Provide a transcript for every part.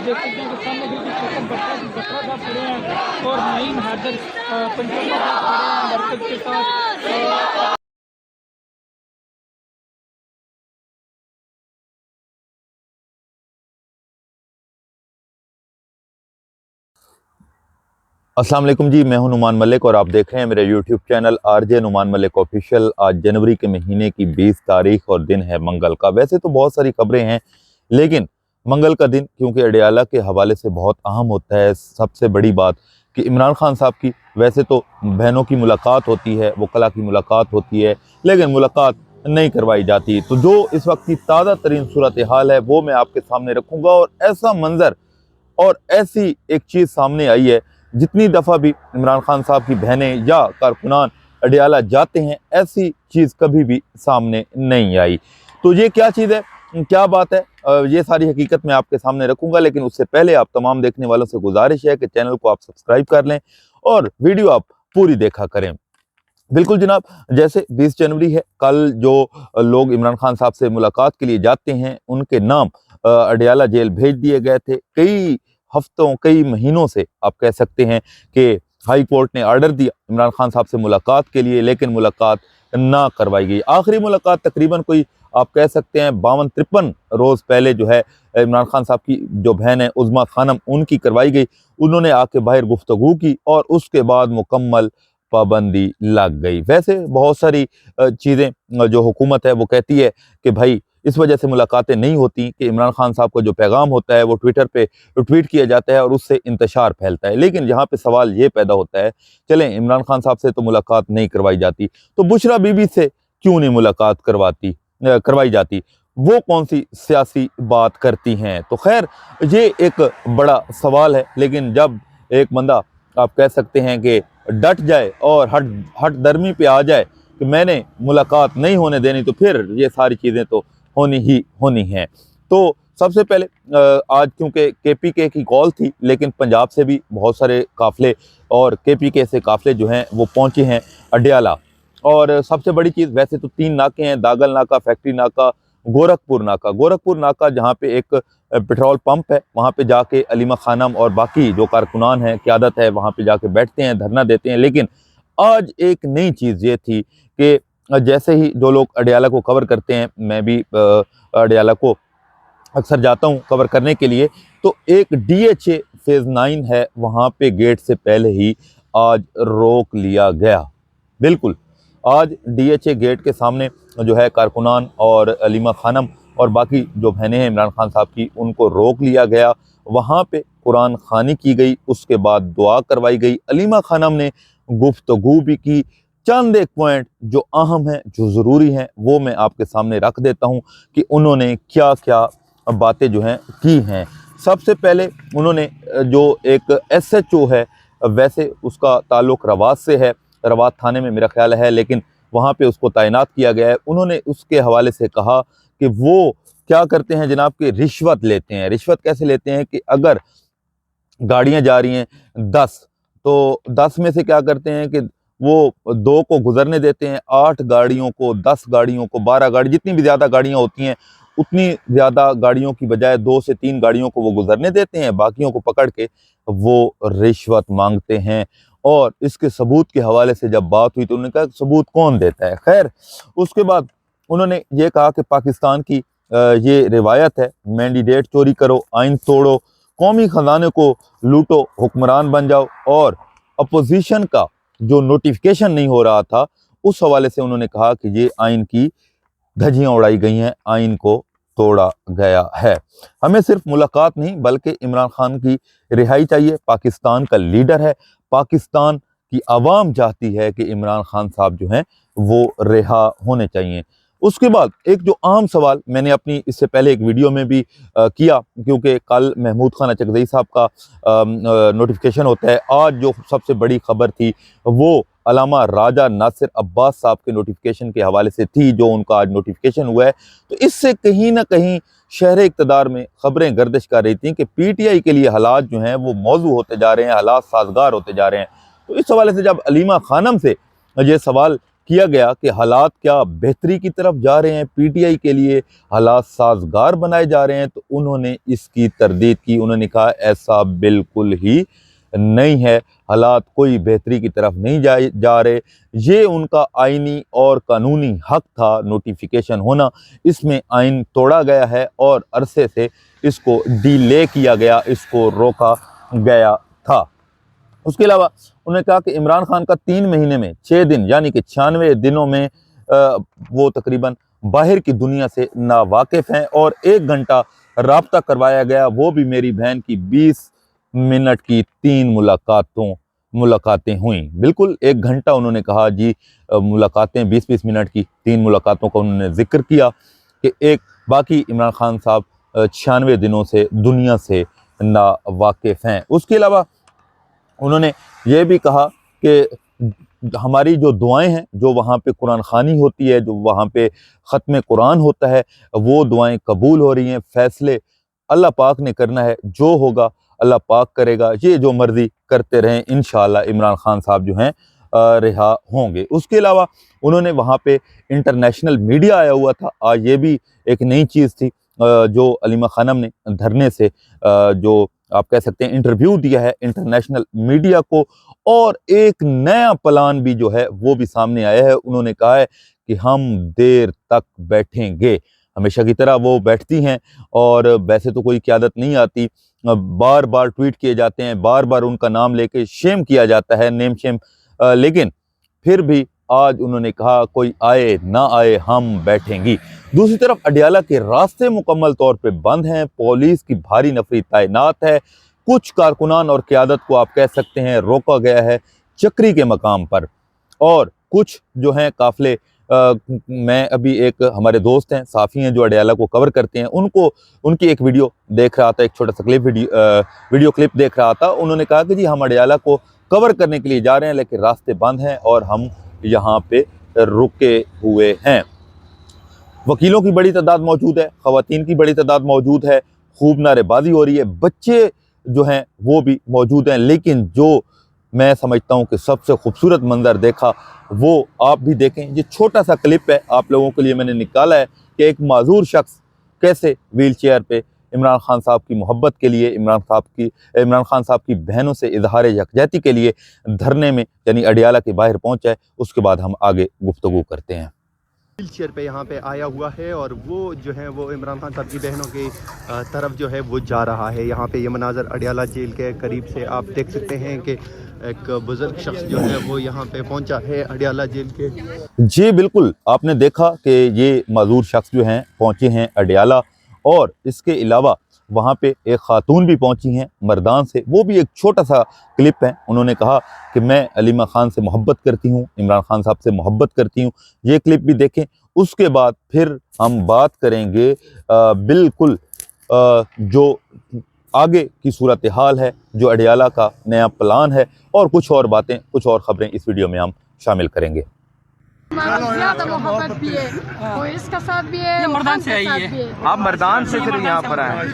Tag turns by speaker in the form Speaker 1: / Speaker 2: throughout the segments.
Speaker 1: देख सकते हैं कि सामने बिल्कुल छोटा बट्टा साहब खड़े हैं और नईम हैदर पंजाबी साहब खड़े हैं मरकज के साथ।
Speaker 2: अस्सलाम वालेकुम जी, मैं हूं नुमान मलिक और आप देख रहे हैं मेरा YouTube channel RJ Numan Malik official. आज जनवरी के महीने की 20 तारीख और दिन है मंगल का। वैसे तो बहुत सारी खबरें हैं, लेकिन मंगल का दिन क्योंकि अडयाला के हवाले से बहुत अहम होता है। सबसे बड़ी बात कि इमरान खान साहब की वैसे तो बहनों की मुलाकात होती है, वकला की मुलाकात होती है, लेकिन मुलाकात नहीं करवाई जाती। तो जो इस वक्त की ताज़ा तरीन सूरत हाल है वो मैं आपके सामने रखूँगा। और ऐसा मंजर और ऐसी एक चीज़ सामने आई है, जितनी दफ़ा भी इमरान खान साहब की बहनें या कारकुनान अडयाला जाते हैं, ऐसी चीज़ कभी भी सामने नहीं आई। तो ये क्या चीज़ है, क्या बात है, ये सारी हकीकत मैं आपके सामने रखूंगा। लेकिन उससे पहले आप तमाम देखने वालों से गुजारिश है कि चैनल को आप सब्सक्राइब कर लें और वीडियो आप पूरी देखा करें। बिल्कुल जनाब, जैसे 20 जनवरी है, कल जो लोग इमरान खान साहब से मुलाकात के लिए जाते हैं उनके नाम अडयाला जेल भेज दिए गए थे। कई हफ्तों कई महीनों से आप कह सकते हैं कि हाई कोर्ट ने ऑर्डर दिया इमरान खान साहब से मुलाकात के लिए, लेकिन मुलाकात ना करवाई गई। आखिरी मुलाकात तकरीबन कोई आप कह सकते हैं 52-53 रोज़ पहले जो है इमरान खान साहब की जो बहन है उज़्मा खानम, उनकी करवाई गई। उन्होंने आके बाहर गुफ्तगू की और उसके बाद मुकम्मल पाबंदी लग गई। वैसे बहुत सारी चीज़ें जो हुकूमत है वो कहती है कि भाई इस वजह से मुलाकातें नहीं होती कि इमरान खान साहब का जो पैगाम होता है वो ट्विटर पे ट्वीट किया जाता है और उससे इंतशार फैलता है। लेकिन यहाँ पे सवाल ये पैदा होता है, चलें इमरान खान साहब से तो मुलाकात नहीं करवाई जाती, तो बुशरा बीबी से क्यों नहीं मुलाकात करवाई जाती? वो कौन सी सियासी बात करती हैं? तो खैर ये एक बड़ा सवाल है। लेकिन जब एक बंदा आप कह सकते हैं कि डट जाए और हट दर्मी पे आ जाए कि मैंने मुलाकात नहीं होने देनी, तो फिर ये सारी चीज़ें तो होनी ही होनी हैं। तो सबसे पहले आज क्योंकि केपीके की कॉल थी, लेकिन पंजाब से भी बहुत सारे काफ़िले और केपीके से काफ़िले जो हैं वो पहुँचे हैं अडयाला। और सबसे बड़ी चीज़, वैसे तो 3 नाके हैं, दागल नाका, फैक्ट्री नाका, गोरखपुर नाका। गोरखपुर नाका जहाँ पे एक पेट्रोल पंप है, वहाँ पे जाके अलीमा खानम और बाकी जो कारकुनान हैं, क़यादत है, वहाँ पे जाके बैठते हैं, धरना देते हैं। लेकिन आज एक नई चीज़ ये थी कि जैसे ही जो लोग अडयाला को कवर करते हैं, मैं भी अडयाला को अक्सर जाता हूँ कवर करने के लिए, तो एक डीएचए फेज़ 9 है, वहाँ पे गेट से पहले ही आज रोक लिया गया। बिल्कुल, आज डीएचए गेट के सामने जो है कारकुनान और अलीमा खानम और बाकी जो बहनें हैं इमरान खान साहब की, उनको रोक लिया गया। वहाँ पे कुरान खानी की गई, उसके बाद दुआ करवाई गई। अलीमा खानम ने गुफ्तगू भी की। चंद एक पॉइंट जो अहम हैं, जो ज़रूरी हैं, वो मैं आपके सामने रख देता हूँ कि उन्होंने क्या क्या बातें जो हैं की हैं। सबसे पहले उन्होंने जो एक एसएचओ है, वैसे उसका ताल्लुक़ रवात से है, रवात थाने में मेरा ख्याल है, लेकिन वहाँ पे उसको तैनात किया गया है। उन्होंने उसके हवाले से कहा कि वो क्या करते हैं जनाब, कि रिश्वत लेते हैं। रिश्वत कैसे लेते हैं कि अगर गाड़ियाँ जा रही हैं 10, तो 10 में से क्या करते हैं कि वो 2 को गुजरने देते हैं, 8 गाड़ियों को, 10 गाड़ियों को, 12 गाड़ी, जितनी भी ज़्यादा गाड़ियाँ होती हैं उतनी ज़्यादा गाड़ियों की बजाय 2 से 3 गाड़ियों को वो गुजरने देते हैं, बाकियों को पकड़ के वो रिश्वत मांगते हैं। और इसके सबूत के हवाले से जब बात हुई तो उन्होंने कहा सबूत कौन देता है। खैर उसके बाद उन्होंने ये कहा कि पाकिस्तान की ये रिवायत है, मैंडेट चोरी करो, आइन तोड़ो, कौमी ख़जाने को लूटो, हुक्मरान बन जाओ। और अपोजिशन का जो नोटिफिकेशन नहीं हो रहा था, उस हवाले से उन्होंने कहा कि ये आइन की धज्जियाँ उड़ाई गई हैं, आइन को तोड़ा गया है। हमें सिर्फ मुलाकात नहीं बल्कि इमरान खान की रिहाई चाहिए। पाकिस्तान का लीडर है, पाकिस्तान की आवाम चाहती है कि इमरान खान साहब जो हैं वो रिहा होने चाहिए। उसके बाद एक जो आम सवाल मैंने अपनी इससे पहले एक वीडियो में भी किया, क्योंकि कल महमूद खान अचकज़ई साहब का नोटिफिकेशन होता है। आज जो सबसे बड़ी खबर थी वो अलामा राजा नासिर अब्बास साहब के नोटिफिकेशन के हवाले से थी, जो उनका आज नोटिफिकेशन हुआ है। तो इससे कहीं ना कहीं शहर इक़्तिदार में खबरें गर्दिश कर रही थी कि पीटीआई के लिए हालात जो हैं वो मौजू होते जा रहे हैं, हालात साजगार होते जा रहे हैं। तो इस हवाले से जब अलीमा खानम से ये सवाल किया गया कि हालात क्या बेहतरी की तरफ जा रहे हैं, पीटीआई के लिए हालात साजगार बनाए जा रहे हैं, तो उन्होंने इसकी तरदीद की। उन्होंने कहा ऐसा बिल्कुल ही नहीं है, हालात कोई बेहतरी की तरफ नहीं जा रहे। ये उनका आईनी और कानूनी हक था नोटिफिकेशन होना, इसमें आइन तोड़ा गया है और अरसे से इसको डिले किया गया, इसको रोका गया था। उसके अलावा उन्होंने कहा कि इमरान खान का 3 महीने में 6 दिन यानी कि 96 दिनों में वो तकरीबन बाहर की दुनिया से नावाकिफ हैं और 1 घंटा राब्ता करवाया गया, वो भी मेरी बहन की 20 मिनट की 3 मुलाकातें हुई। बिल्कुल 1 घंटा उन्होंने कहा जी, मुलाकातें 20-20 मिनट की 3 मुलाकातों का उन्होंने जिक्र किया कि एक बाकी इमरान खान साहब 96 दिनों से दुनिया से नावाकिफ हैं। उसके अलावा उन्होंने ये भी कहा कि हमारी जो दुआएं हैं, जो वहाँ पे कुरान खानी होती है, जो वहाँ पे ख़त्म कुरान होता है, वो दुआएं कबूल हो रही हैं। फैसले अल्लाह पाक ने करना है, जो होगा अल्लाह पाक करेगा, ये जो मर्ज़ी करते रहें, इंशाअल्लाह इमरान खान साहब जो हैं रिहा होंगे। उसके अलावा उन्होंने वहाँ पे इंटरनेशनल मीडिया आया हुआ था। आज ये भी एक नई चीज़ थी जो अलीमा खानम ने धरने से जो आप कह सकते हैं इंटरव्यू दिया है इंटरनेशनल मीडिया को, और एक नया प्लान भी जो है वो भी सामने आया है। उन्होंने कहा है कि हम देर तक बैठेंगे। हमेशा की तरह वो बैठती हैं और वैसे तो कोई क़यादत नहीं आती, बार बार ट्वीट किए जाते हैं, बार बार उनका नाम लेके शेम किया जाता है, नेम शेम, लेकिन फिर भी आज उन्होंने कहा कोई आए ना आए हम बैठेंगी। दूसरी तरफ अडियाला के रास्ते मुकम्मल तौर पे बंद हैं, पुलिस की भारी नफरी तैनात है, कुछ कारकुनान और क़यादत को आप कह सकते हैं रोका गया है चक्री के मकाम पर, और कुछ जो हैं काफ़िले, मैं अभी एक हमारे दोस्त हैं साफ़ी हैं जो अडियाला को कवर करते हैं, उनकी एक वीडियो देख रहा था, एक छोटा सा वीडियो क्लिप देख रहा था। उन्होंने कहा कि जी हम अडियाला को कवर करने के लिए जा रहे हैं लेकिन रास्ते बंद हैं और हम यहाँ पे रुके हुए हैं। वकीलों की बड़ी तादाद मौजूद है, ख़वातीन की बड़ी तादाद मौजूद है, खूब नारेबाजी हो रही है, बच्चे जो हैं वो भी मौजूद हैं, लेकिन जो मैं समझता हूँ कि सबसे खूबसूरत मंजर देखा वो आप भी देखें। ये छोटा सा क्लिप है, आप लोगों के लिए मैंने निकाला है कि एक माजूर शख्स कैसे व्हील चेयर पे इमरान खान साहब की मोहब्बत के लिए, इमरान खान साहब की बहनों से इजहार यकजहती के लिए धरने में यानी अडियाला के बाहर पहुँचा है। उसके बाद हम आगे गुफ्तगू करते हैं।
Speaker 3: व्हील चेयर पे यहाँ पे आया हुआ है और वो जो है वो इमरान खान साहब की बहनों की तरफ जो है वो जा रहा है। यहाँ पे ये मनाजर अडियाला जेल के करीब से आप देख सकते हैं कि एक बुजुर्ग शख्स जो है वो यहाँ पे पहुँचा है अडियाला जेल के।
Speaker 2: जी बिल्कुल, आपने देखा कि ये माजूर शख्स जो हैं पहुँचे हैं अडियाला, और इसके अलावा वहाँ पे एक खातून भी पहुँची हैं मर्दान से, वो भी एक छोटा सा क्लिप है। उन्होंने कहा कि मैं अलीमा खान से मोहब्बत करती हूँ, इमरान खान साहब से मोहब्बत करती हूँ। ये क्लिप भी देखें, उसके बाद फिर हम बात करेंगे बिल्कुल जो आगे की सूरत हाल है, जो अडियाला का नया प्लान है, और कुछ और बातें, कुछ और ख़बरें इस वीडियो में हम शामिल करेंगे।
Speaker 4: ज्यादा मोहब्बत भी है, वो इसका साथ भी है,
Speaker 1: मर्दान से आई है,
Speaker 3: आप मर्दान से फिर यहाँ पर आए।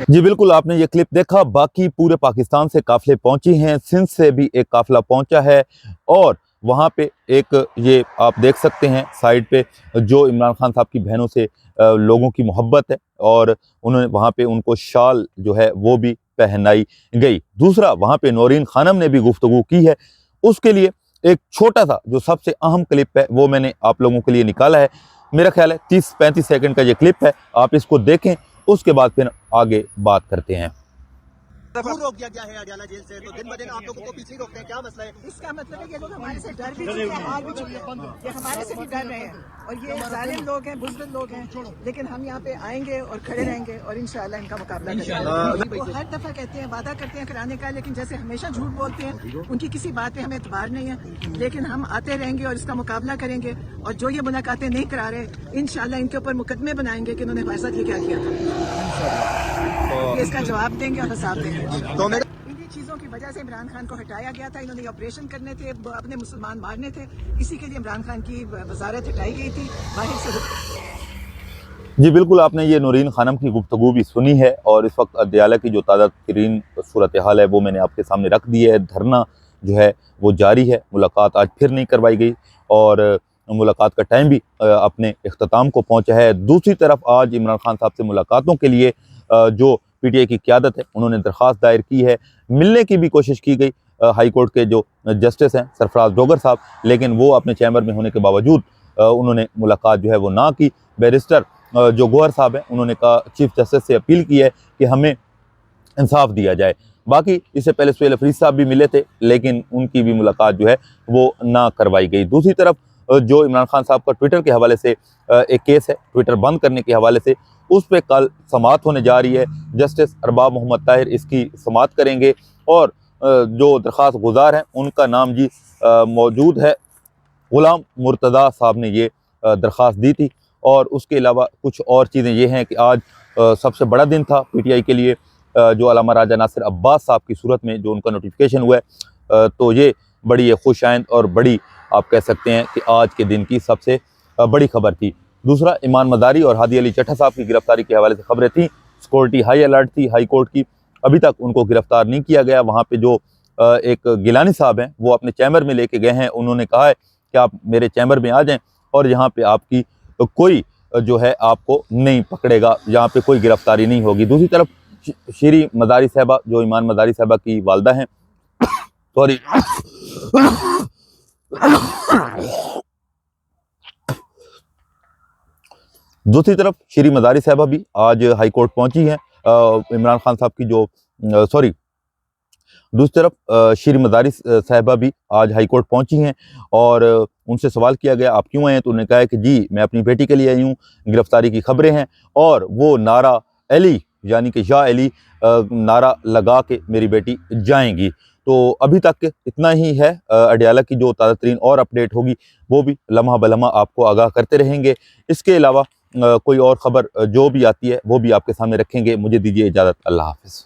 Speaker 2: जी बिल्कुल, आपने ये क्लिप देखा। बाकी पूरे पाकिस्तान से काफ़िले पहुंचे हैं, सिंध से भी एक काफ़िला पहुंचा है, और वहाँ पे एक ये आप देख सकते हैं साइड पे जो इमरान खान साहब की बहनों से लोगों की मोहब्बत है, और उन्होंने वहाँ पे उनको शाल जो है वो भी पहनाई गई। दूसरा, वहाँ पे नौरीन खानम ने भी गुफ्तगू की है। उसके लिए एक छोटा सा जो सबसे अहम क्लिप है वो मैंने आप लोगों के लिए निकाला है। मेरा ख्याल है 30-35 सेकंड का ये क्लिप है, आप इसको देखें, उसके बाद फिर आगे बात करते हैं।
Speaker 5: दूर रोक दिया गया है अडियाला जेल से, तो दिन ब दिन आप लोगों को पीछे रोकते हैं, क्या मसला है?
Speaker 6: इसका मतलब है कि ये लोग हमारे से डर भी चुके हैं, हार भी चुके हैं, ये हमारे से भी डर रहे हैं, और ये जालिम लोग हैं, बुज़दिल लोग हैं, लेकिन हम यहाँ पे आएंगे और खड़े रहेंगे और इंशाल्लाह इनका मुकाबला करेंगे। वो हर दफा कहते हैं, वादा करते हैं कराने का, लेकिन जैसे हमेशा झूठ बोलते हैं, उनकी किसी बात पे हमें एतबार नहीं है, लेकिन हम आते रहेंगे और इसका मुकाबला करेंगे, और जो ये मुलाकातें नहीं करा रहे इंशाल्लाह इनके ऊपर मुकदमे बनाएंगे कि इन्होंने हमारे साथ ये क्या किया था, इसका जवाब देंगे और हिसाब देंगे। चीजों की वजह से इमरान खान को हटाया गया था, इन्होंने ऑपरेशन करने थे, अपने मुसलमान मारने थे, इसी के लिए इमरान खान की वजारत हटाई गई थी बाहर से।
Speaker 2: जी बिल्कुल, आपने ये नौरीन खानम की गुफ्तगू भी सुनी है, और इस वक्त अडियाला की जो ताज़ा तरीन सूरत हाल है वो मैंने आपके सामने रख दी है। धरना जो है वो जारी है। मुलाकात आज फिर नहीं करवाई गई और मुलाकात का टाइम भी अपने इख्तिताम को पहुंचा है। दूसरी तरफ आज इमरान खान साहब से मुलाकातों के लिए जो पीटीआई की क़यादत है उन्होंने दरख्वास्त दायर की है। मिलने की भी कोशिश की गई हाई कोर्ट के जो जस्टिस हैं सरफराज डोगर साहब, लेकिन वो अपने चैम्बर में होने के बावजूद उन्होंने मुलाकात जो है वो ना की। बैरिस्टर जो गौहर साहब हैं उन्होंने कहा, चीफ जस्टिस से अपील की है कि हमें इंसाफ दिया जाए। बाकी इससे पहले सुहेल अफरीदी साहब भी मिले थे, लेकिन उनकी भी मुलाकात जो है वो ना करवाई गई। दूसरी तरफ जो इमरान खान साहब का ट्विटर के हवाले से एक केस है, ट्विटर बंद करने के हवाले से, उस पर कल समाअत होने जा रही है। जस्टिस अरबाब मोहम्मद ताहिर इसकी समाअत करेंगे और जो दरख्वास्त गुजार हैं उनका नाम जी मौजूद है। गुलाम मुर्तज़ा साहब ने ये दरख्वास्त दी थी। और उसके अलावा कुछ और चीज़ें ये हैं कि आज सबसे बड़ा दिन था पीटीआई के लिए, जो अल्लामा राजा नासिर अब्बास साहब की सूरत में जो उनका नोटिफिकेशन हुआ है, तो ये बड़ी खुशाइंद और बड़ी आप कह सकते हैं कि आज के दिन की सबसे बड़ी खबर थी। दूसरा, ईमान मदारी और हादी अली चट्टा साहब की गिरफ्तारी के हवाले से खबरें थी। सिक्योरिटी हाई अलर्ट थी हाई कोर्ट की, अभी तक उनको गिरफ्तार नहीं किया गया। वहाँ पे जो एक गिलानी साहब हैं वो अपने चैम्बर में लेके गए हैं। उन्होंने कहा है कि आप मेरे चैम्बर में आ जाएं और यहाँ पे आपकी कोई जो है आपको नहीं पकड़ेगा, यहाँ पे कोई गिरफ्तारी नहीं होगी। दूसरी तरफ श्री मदारी साहबा जो ईमान मदारी साहबा की वालदा हैं, सॉरी दूसरी तरफ श्री मदारी साहबा भी आज हाई कोर्ट पहुंची हैं। इमरान खान साहब की जो दूसरी तरफ श्री मदारी साहबा भी आज हाई कोर्ट पहुंची हैं और उनसे सवाल किया गया आप क्यों आए हैं, तो उन्होंने कहा है कि जी मैं अपनी बेटी के लिए आई हूँ, गिरफ्तारी की खबरें हैं और वो नारा अली यानी कि या अली नारा लगा के मेरी बेटी जाएंगी। तो अभी तक इतना ही है। अडयाला की जो ताज़ा तरीन और अपडेट होगी वो भी लम्हा बलम्हा आपको आगाह करते रहेंगे। इसके अलावा कोई और ख़बर जो भी आती है वो भी आपके सामने रखेंगे। मुझे दीजिए इजाज़त, अल्लाह हाफ़िज़।